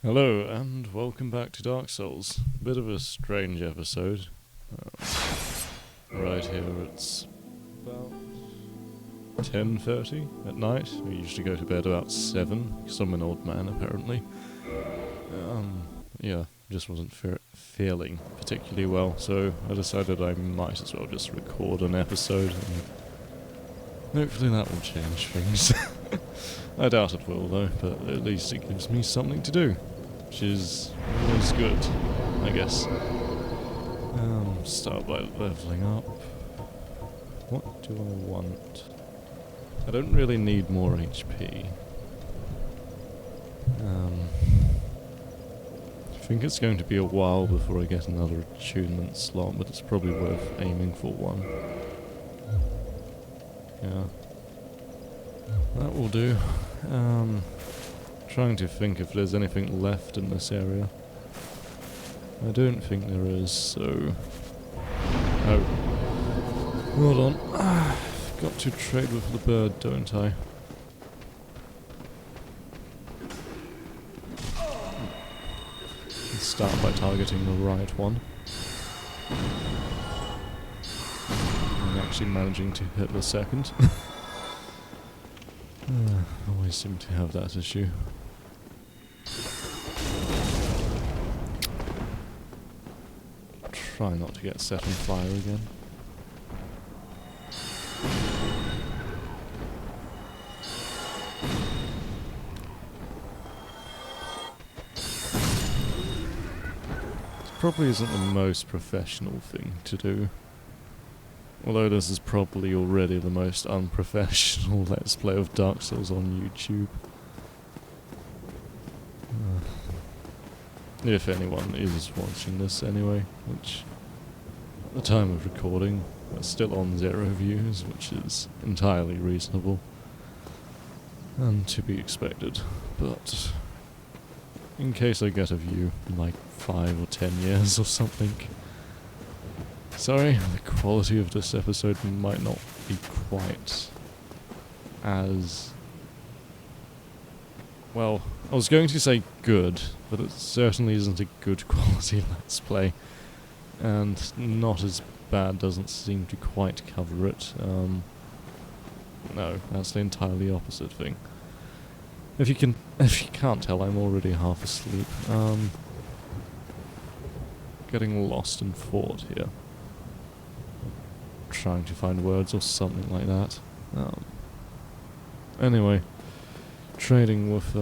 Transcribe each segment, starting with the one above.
Hello and welcome back to Dark Souls. Bit of a strange episode. Right here it's about 10:30 at night. We usually go to bed about 7 because I'm an old man apparently. Yeah, just wasn't feeling particularly well, so I decided I might as well just record an episode and hopefully that will change things. I doubt it will though, but at least it gives me something to do, which is always good, I guess. Start by leveling up. What do I want? I don't really need more HP. I think it's going to be a while before I get another attunement slot, but it's probably worth aiming for one. Yeah. That will do. Trying to think if there's anything left in this area. I don't think there is, so... Oh. Hold on. I've got to trade with the bird, don't I? Let's start by targeting the right one. I'm actually managing to hit the second. Always seem to have that issue. Try not to get set on fire again. This probably isn't the most professional thing to do. Although this is probably already the most unprofessional Let's Play of Dark Souls on YouTube. If anyone is watching this anyway, which at the time of recording we're still on 0 views, which is entirely reasonable and to be expected, but in case I get a view in like 5 or 10 years or something. Sorry, the quality of this episode might not be quite as... Well, I was going to say good, but it certainly isn't a good quality Let's Play. And not as bad doesn't seem to quite cover it. No, that's the entirely opposite thing. If you can't tell, I'm already half asleep. Getting lost in thought here. Trying to find words or something like that. Anyway, trading with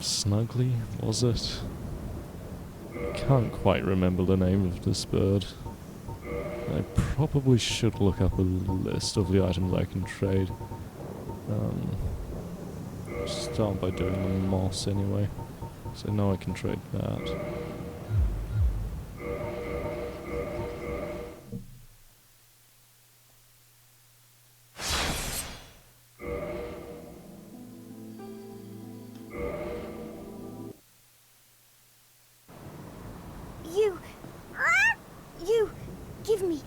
Snuggly, was it? Can't quite remember the name of this bird. I probably should look up a list of the items I can trade. Start by doing the moss anyway, so now I can trade that. You, give me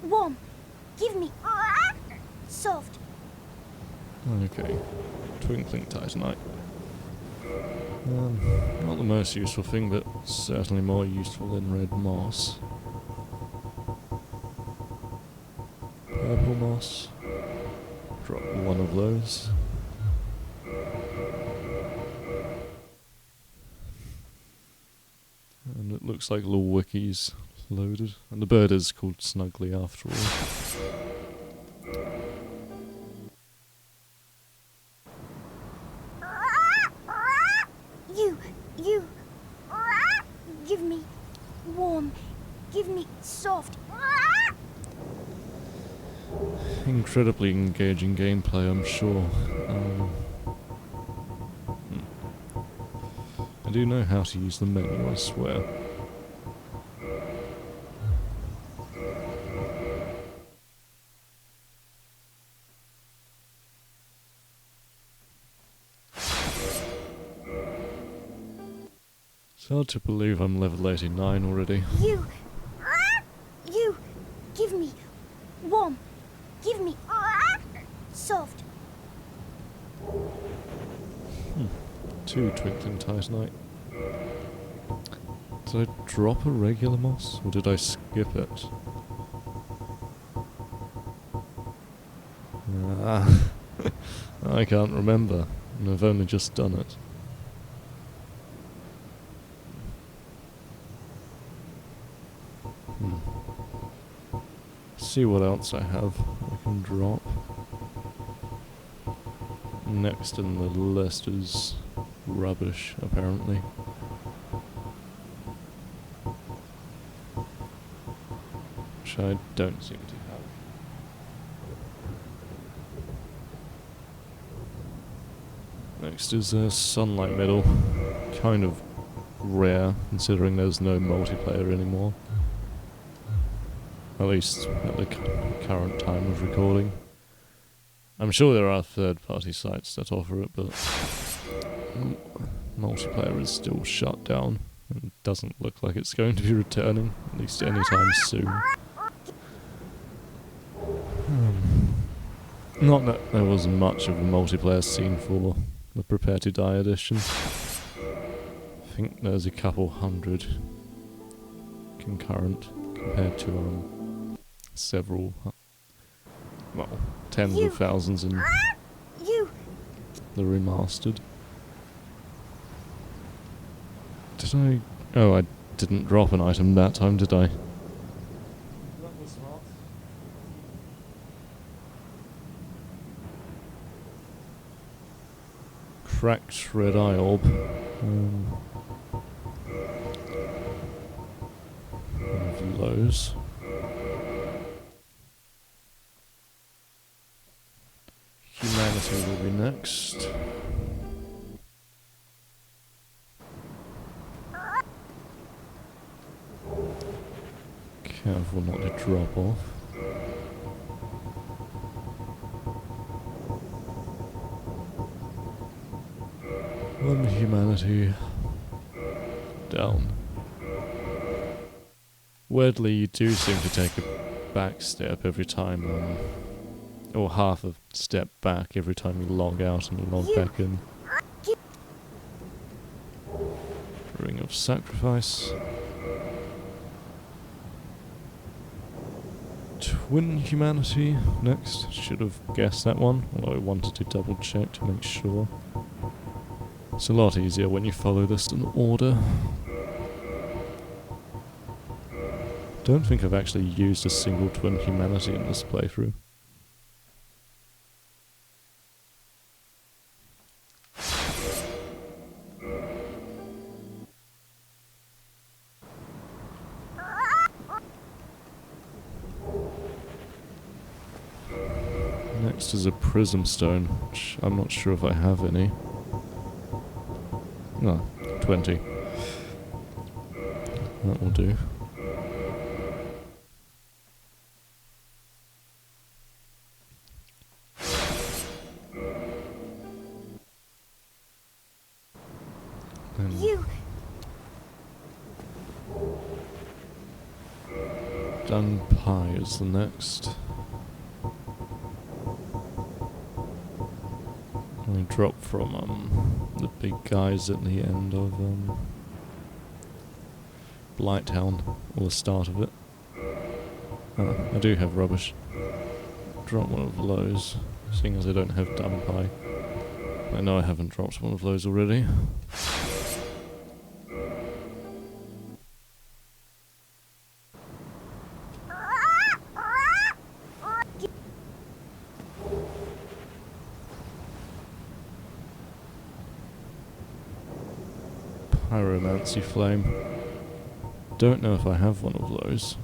warm, give me soft. Okay, Twinkling Titanite. Not the most useful thing, but certainly more useful than red moss. Purple moss. Drop one of those. And it looks like little wikis loaded. And the bird is called Snuggly after all. You, give me warm, give me soft. Incredibly engaging gameplay, I'm sure. I do know how to use the menu, I swear. It's hard to believe I'm level 89 already. You, give me warm, give me soft. 2 Twinkling Titanite. Did I drop a regular moss, or did I skip it? I can't remember, and I've only just done it. See what else I have I can drop. Next in the list is rubbish, apparently. Which I don't seem to have. Next is Sunlight Middle. Kind of rare, considering there's no multiplayer anymore. At least at the current time of recording. I'm sure there are third-party sites that offer it, but multiplayer is still shut down and doesn't look like it's going to be returning, at least anytime soon. Not that there was much of a multiplayer scene for the Prepare to Die edition. I think there's a couple hundred concurrent compared to several, well, tens of thousands in the remastered. Did I? Oh, I didn't drop an item that time, did I? That was not. Cracked red eye orb. One of those. Humanity will be next. Careful not to drop off. One humanity down. Weirdly, you do seem to take a back step every time, or half a step back every time you log out and log back in. Ring of Sacrifice. Twin Humanity next. Should have guessed that one, although I wanted to double check to make sure. It's a lot easier when you follow this in order. Don't think I've actually used a single Twin Humanity in this playthrough. Next is a Prism Stone, which I'm not sure if I have any. No, 20. That will do. Dun Pie is the next. I dropped from the big guys at the end of Blighttown, or the start of it. I do have rubbish. Drop one of those, seeing as I don't have Dun Pie. I know I haven't dropped one of those already. Pyromancy Flame. Don't know if I have one of those.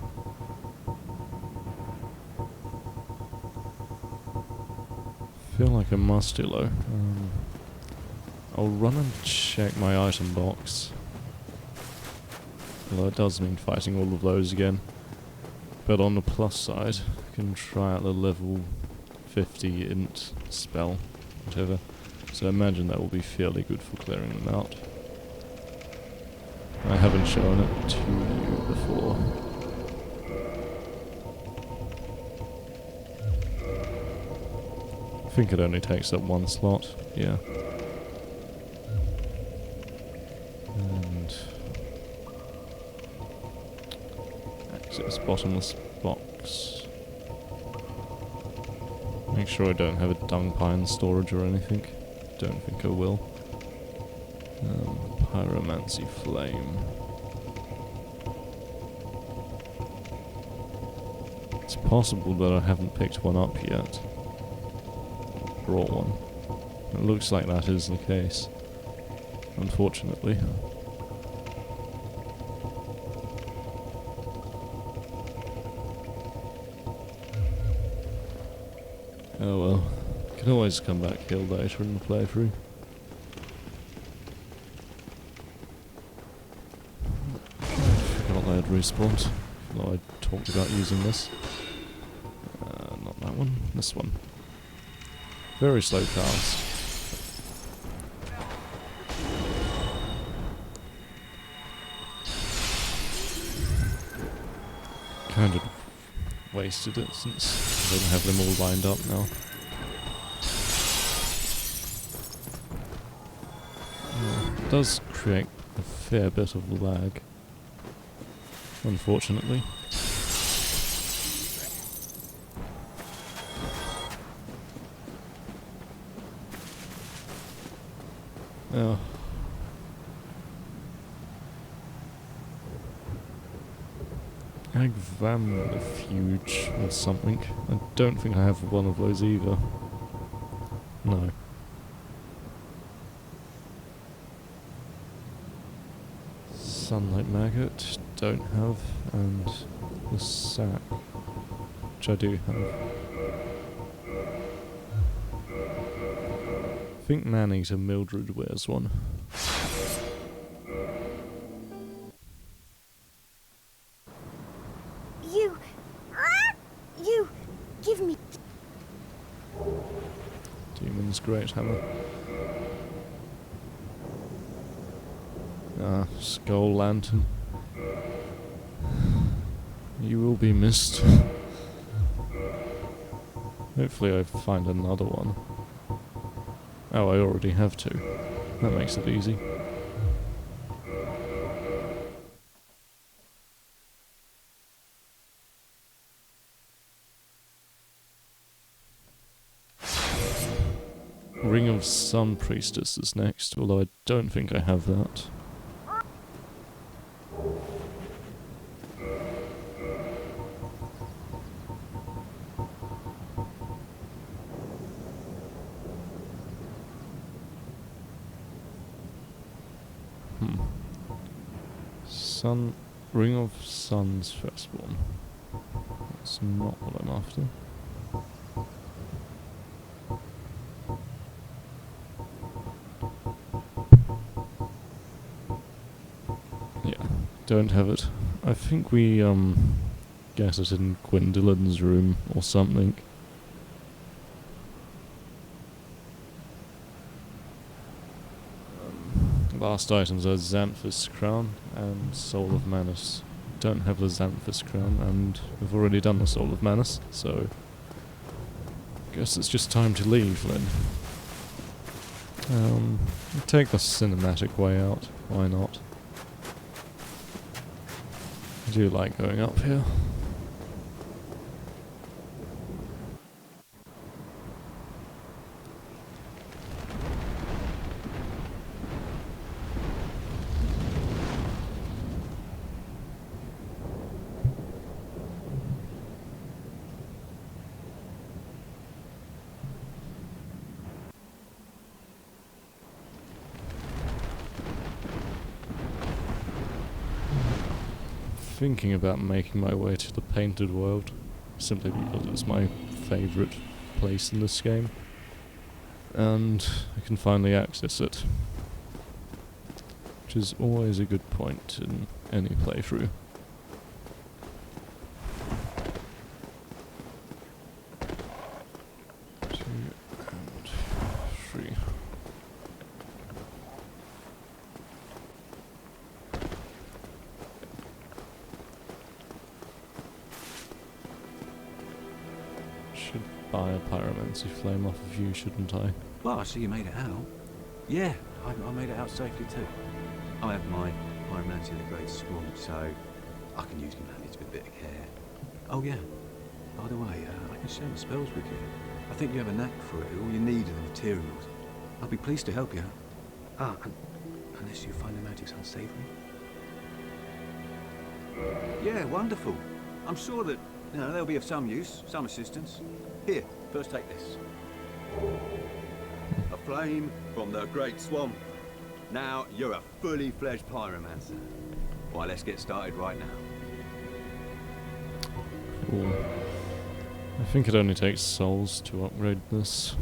Feel like I must do though. I'll run and check my item box. Although it does mean fighting all of those again. But on the plus side, I can try out the level 50 int spell, whatever. So I imagine that will be fairly good for clearing them out. I haven't shown it to you before. I think it only takes up one slot, yeah. And exit this bottomless box. Make sure I don't have a dung pine storage or anything. Don't think I will. Pyromancy flame. It's possible that I haven't picked one up yet. Brought one. It looks like that is the case. Unfortunately. Oh well. Can always come back here later in the playthrough. Forgot I had respawned. Although I talked about using this. Not that one. This one. Very slow cast. Kind of wasted it since I don't have them all lined up now. Yeah, it does create a fair bit of lag, unfortunately. Oh. Agvamnifuge or something. I don't think I have one of those either. No. Sunlight maggot, don't have, and the sack, which I do have. I think Maneater Mildred wears one. You, give me. Demon's Great Hammer. Ah, Skull Lantern. You will be missed. Hopefully I find another one. Oh, I already have two. That makes it easy. Ring of Sun Priestess is next, although I don't think I have that. Ring of Sun's Firstborn. That's not what I'm after. Yeah, don't have it. I think we get it in Gwendolyn's room or something. Last items are Xanthus Crown and Soul of Manus. Don't have the Xanthus Crown, and we've already done the Soul of Manus, so guess it's just time to leave then. Take the cinematic way out, why not? I do like going up here. Thinking about making my way to the Painted World, simply because it's my favourite place in this game, and I can finally access it, which is always a good point in any playthrough. 2 and 3. Should buy a pyromancy flame off of you, shouldn't I? Well, I see you made it out. Yeah, I made it out safely too. I have my pyromancy of the Great Swamp, so I can use your manage with a bit of care. Oh yeah, by the way, I can share my spells with you. I think you have a knack for it. All you need are the materials. I'll be pleased to help you out. Unless you find the magic's unsavory. Yeah, wonderful. I'm sure that, they'll be of some use, some assistance. Here, first take this. A flame from the Great Swamp. Now you're a fully fledged pyromancer. Why, let's get started right now. Cool. I think it only takes souls to upgrade this.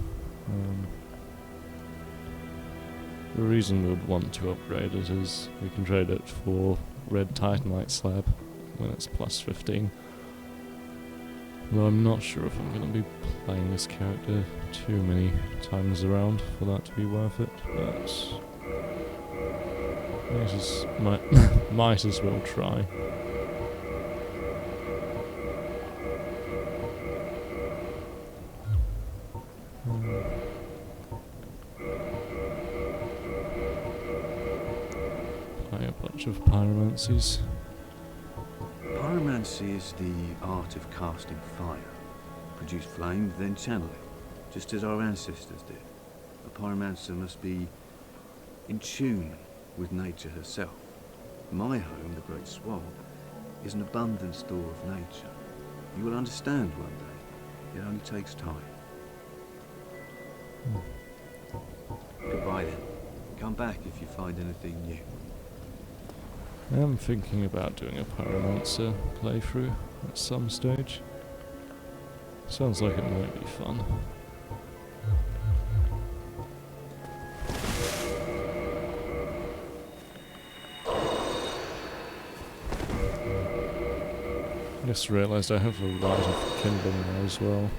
The reason we'd want to upgrade it is we can trade it for red titanite slab when it's plus 15. Though I'm not sure if I'm going to be playing this character too many times around for that to be worth it, but might as well try. Play a bunch of pyromancies. Pyromancy is the art of casting fire. Produce flame, then channel it, just as our ancestors did. A pyromancer must be in tune with nature herself. My home, the Great Swamp, is an abundant store of nature. You will understand one day. It only takes time. Goodbye then. Come back if you find anything new. I am thinking about doing a pyromancer playthrough at some stage. Sounds like it might be fun. Just realised I have a right of kindling now as well.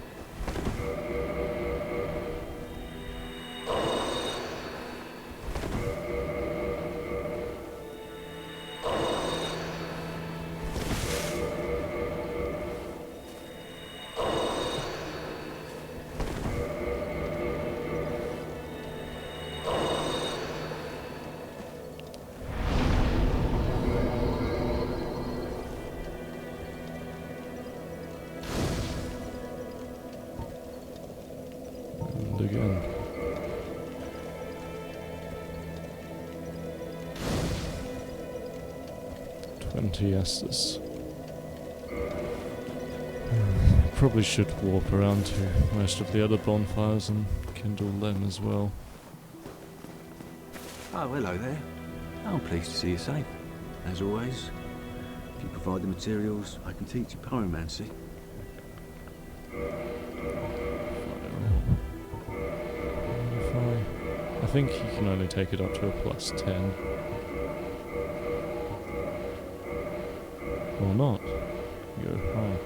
Again. Estus. Probably should warp around to most of the other bonfires and kindle them as well. Oh, hello there. I'm pleased to see you safe. As always, if you provide the materials, I can teach you pyromancy. I think you can only take it up to a plus 10. Or not. Go high.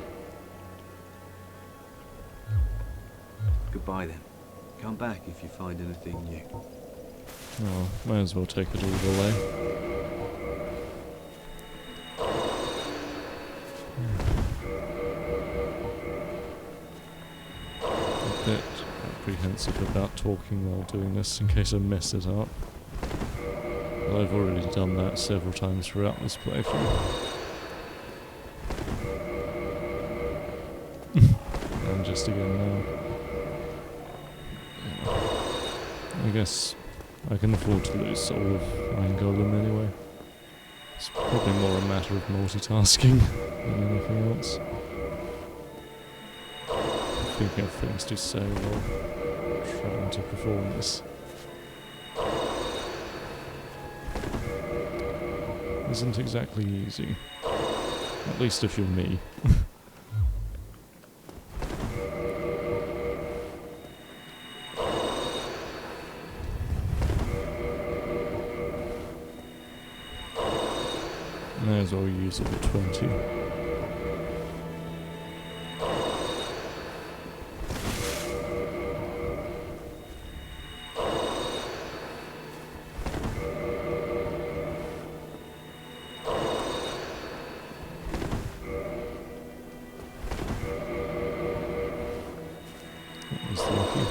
Goodbye then. Come back if you find anything new. Oh, might as well take it all the way. A bit apprehensive about talking while doing this in case I mess it up. Well, I've already done that several times throughout this playthrough. And just again now. I guess I can afford to lose Soul of Iron Golem anyway. It's probably more a matter of multitasking than anything else. Thinking of things to say while trying to perform this. Isn't exactly easy. At least if you're me. May as well use it at 20. That was lucky.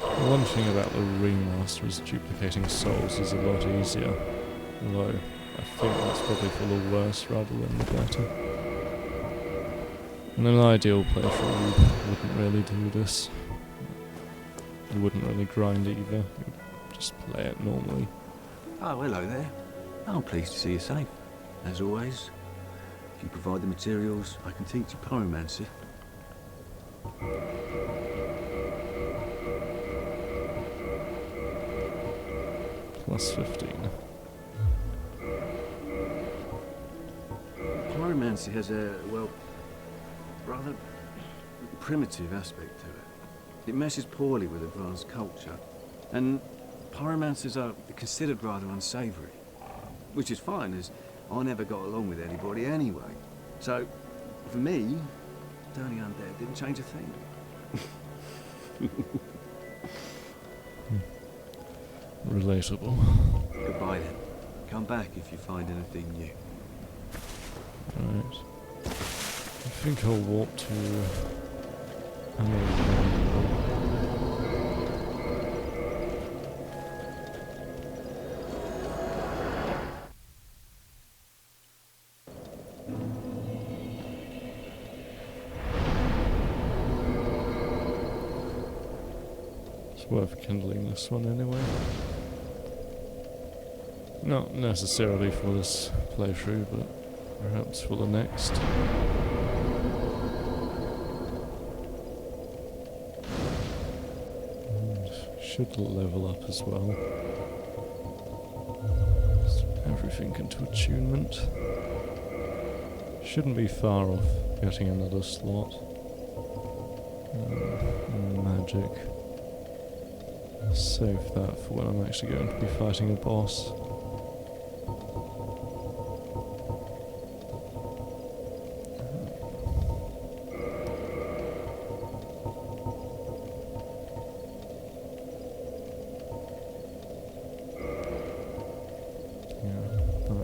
The one thing about the remaster is duplicating souls is a lot easier, although I think that's probably for the worse rather than the better. In an ideal playthrough you wouldn't really do this. You wouldn't really grind either, you'd just play it normally. Oh, hello there. I'm pleased to see you safe. As always, if you provide the materials, I can teach you pyromancy. Plus 15. Pyromancy has a, well, rather primitive aspect to it. It meshes poorly with advanced culture, and pyromancers are considered rather unsavoury. Which is fine, as I never got along with anybody anyway. So, for me, turning undead didn't change a thing. Relatable. Goodbye then. Come back if you find anything new. Right. I think I'll walk to... It's worth kindling this one anyway. Not necessarily for this playthrough, but perhaps for the next. And should level up as well. Just everything into attunement. Shouldn't be far off getting another slot. Magic. Save that for when I'm actually going to be fighting a boss.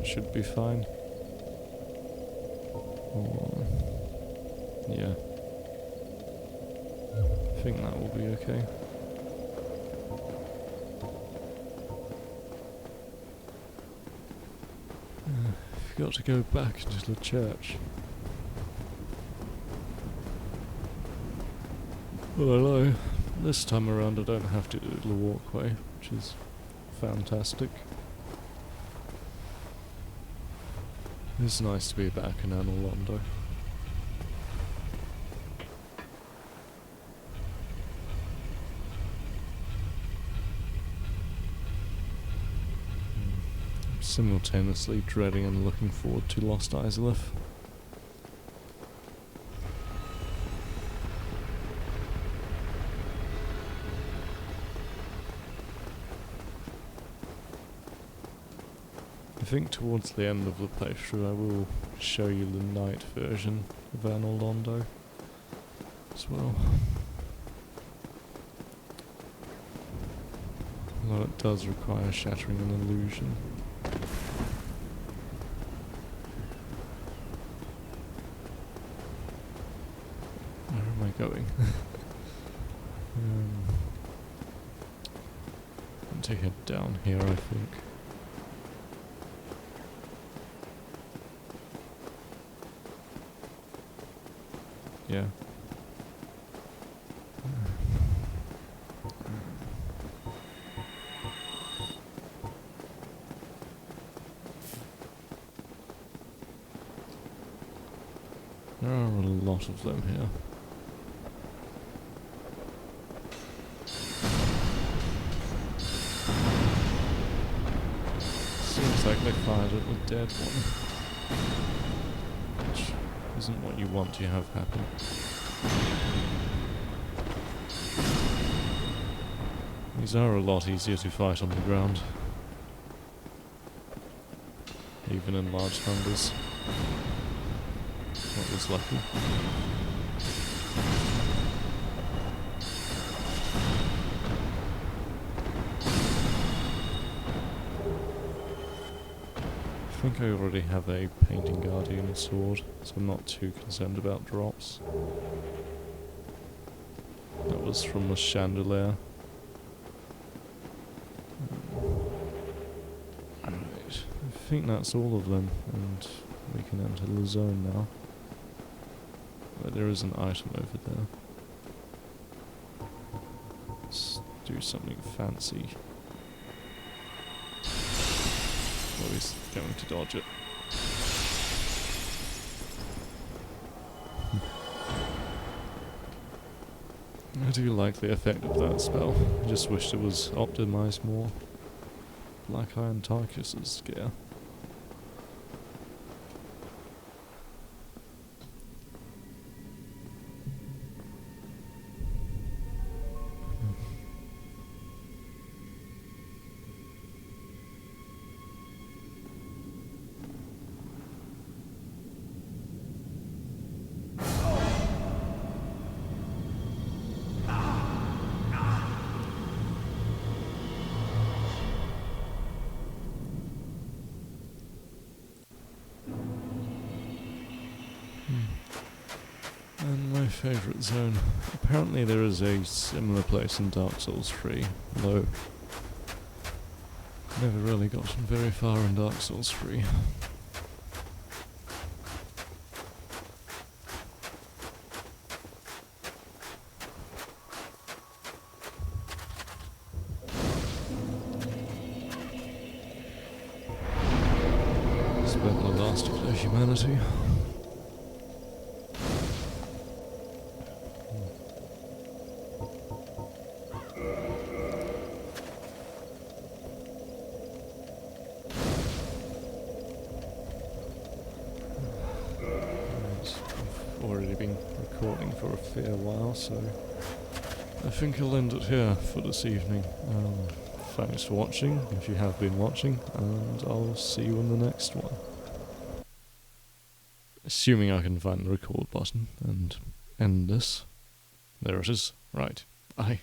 Should be fine. Yeah. I think that will be okay. Forgot to go back into the church. Well, hello. This time around I don't have to do the walkway, which is fantastic. It's nice to be back in Orlando. I'm simultaneously dreading and looking forward to Lost Izalith. I think towards the end of the playthrough I will show you the night version of Orlando as well. Although it does require shattering an illusion. Where am I going? I'm to head down here, I think. Yeah. There are a lot of them here. Seems like they fired at the dead one. Which isn't what you want to have happen. These are a lot easier to fight on the ground. Even in large numbers. That was lucky. I think I already have a Painting Guardian sword, so I'm not too concerned about drops. That was from the Chandelier. think that's all of them, and we can enter the zone now. But there is an item over there. Let's do something fancy. Well, he's going to dodge it. I do like the effect of that spell. I just wish it was optimized more. Black Iron Tarkus's gear. And my favourite zone. Apparently there is a similar place in Dark Souls 3, though never really gotten very far in Dark Souls 3. Spent the last of their humanity. Already been recording for a fair while, so I think I'll end it here for this evening. Thanks for watching, if you have been watching, and I'll see you in the next one. Assuming I can find the record button and end this. There it is. Right. Bye.